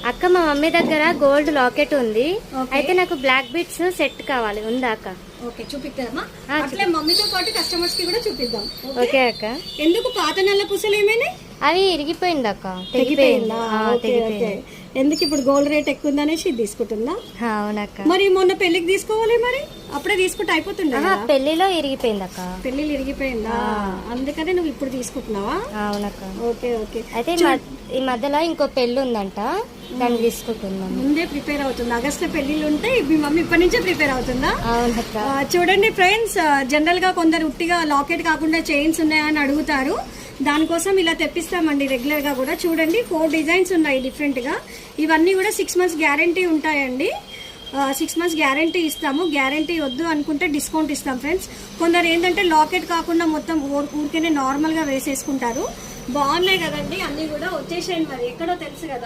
అక్క మా మమ్మీ దగ్గర గోల్డ్ లాకెట్ ఉంది. అయితే నాకు బ్లాక్ బీట్స్ సెట్ కావాలి. ఉందా అక్క? ఓకే చూపిద్దామా? అట్లే మమ్మీతో పాటు కస్టమర్స్ కి కూడా చూపిద్దాం. ఓకే అక్క. ఎందుకు పాత నల్ల పూసలు ఏమైనా అవి ఇరిగిపోయింది అక్క. తెగిపోయిందా? ఎందుకు ఇప్పుడు గోల్డ్ రేట్ ఎక్కువ ఉందనేసి తీసుకుంటుందా? అవునక్క. మరి మొన్న పెళ్లికి తీసుకోవాలి, మరి అప్పుడే తీసుకుంటే అయిపోతుందా? పెళ్లిలో ఇరిగిపోయింది అక్క. పెళ్లిలో ఇరిగిపోయిందా? అందుకనే నువ్వు ఇప్పుడు తీసుకుంటున్నావా? అవునక్క. Okay okay. అయితే ఈ మధ్యలో ఇంకో పెళ్లి ఉందంట, దాన్ని తీసుకుంటున్నాం. ముందే ప్రిపేర్ అవుతుంది. ఆగస్ట్ లో పెళ్లిళ్ళు ఉంటే మీ మమ్మీ ఇప్పటి నుంచే ప్రిపేర్ అవుతుందా? అవునక్క. చూడండి ఫ్రెండ్స్, జనరల్ గా కొందరు ఉట్టిగా లాకెట్ కాకుండా చైన్స్ ఉన్నాయని అడుగుతారు. దానికోసం ఇలా తెప్పిస్తామండి రెగ్యులర్ గా కూడా. చూడండి 4 డిజైన్స్ ఉన్నాయి డిఫరెంట్ గా. ఇవన్నీ కూడా 6 months గ్యారంటీ ఉంటాయండి. 6 months గ్యారంటీ ఇస్తాము. గ్యారంటీ వద్దు అనుకుంటే డిస్కౌంట్ ఇస్తాం ఫ్రెండ్స్. కొందరు ఏంటంటే లాకెట్ కాకుండా మొత్తం ఊరికేనే నార్మల్ గా వేసేసుకుంటారు. బాగున్నాయి కదండి అన్ని కూడా. వచ్చేసేయండి, మరి ఎక్కడో తెలుసు కదా.